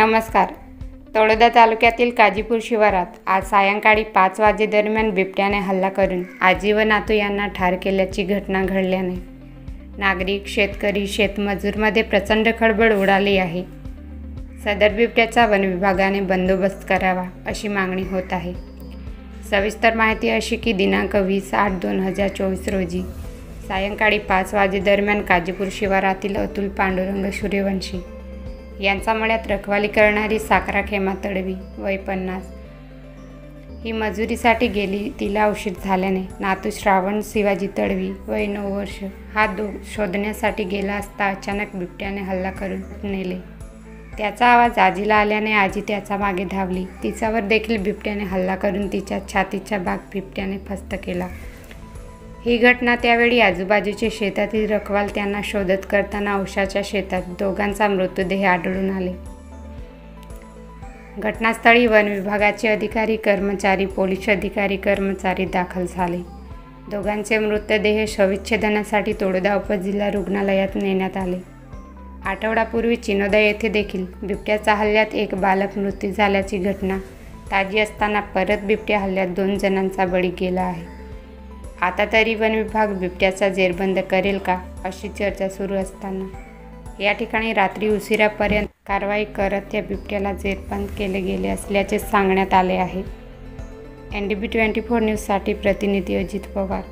नमस्कार. तळोदा तालुक्यातील काजीपूर शिवारात आज सायंकाळी 5 वाजेदरम्यान बिबट्याने हल्ला करून आजी व नातू यांना ठार केल्याची घटना घडल्याने नागरिक, शेतकरी, शेतमजूरमध्ये प्रचंड खळबळ उडाली आहे. सदर बिबट्याचा वन विभागाने बंदोबस्त करावा अशी मागणी होत आहे. सविस्तर माहिती अशी की दिनांक 20/8/2024 रोजी सायंकाळी 5 वाजेदरम्यान काजीपूर शिवारातील अतुल पांडुरंग सूर्यवंशी यांचा मळ्यात रखवाली करणारी साखरा खेमा तडवी वय 50 ही मजुरीसाठी गेली. तिला उशीर झाल्याने नातू श्रावण शिवाजी तडवी वय 9 वर्ष हा शोधण्यासाठी गेला असता अचानक बिबट्याने हल्ला करून नेले. त्याचा आवाज आजीला आल्याने आजी त्याच्या मागे धावली. तिच्यावर देखील बिबट्याने हल्ला करून तिच्या छातीचा भाग बिबट्याने फस्त केला. ही घटना त्यावेळी आजूबाजूचे शेतातील रखवाल त्यांना शोधत करताना औषाच्या शेतात दोघांचा मृतदेह आढळून आले. घटनास्थळी वन विभागाचे अधिकारी, कर्मचारी, पोलीस अधिकारी, कर्मचारी दाखल झाले. दोघांचे मृतदेह शवविच्छेदनासाठी तळोदा उपजिल्हा रुग्णालयात नेण्यात आले. आठवडापूर्वी चिनोदा येथे देखील बिबट्याच्या हल्ल्यात एक बालक मृत्यू झाल्याची घटना ताजी असताना परत बिबट्या हल्ल्यात 2 जणांचा बळी गेला आहे. आता तरी वन विभाग बिबट्याचा जेरबंद करेल का अशी चर्चा सुरू असताना या ठिकाणी रात्री उशिरापर्यंत कारवाई करत त्या बिबट्याला जेरबंद केले गेले असल्याचे सांगण्यात आले आहे. NDB 24 न्यूजसाठी प्रतिनिधी अजित पवार.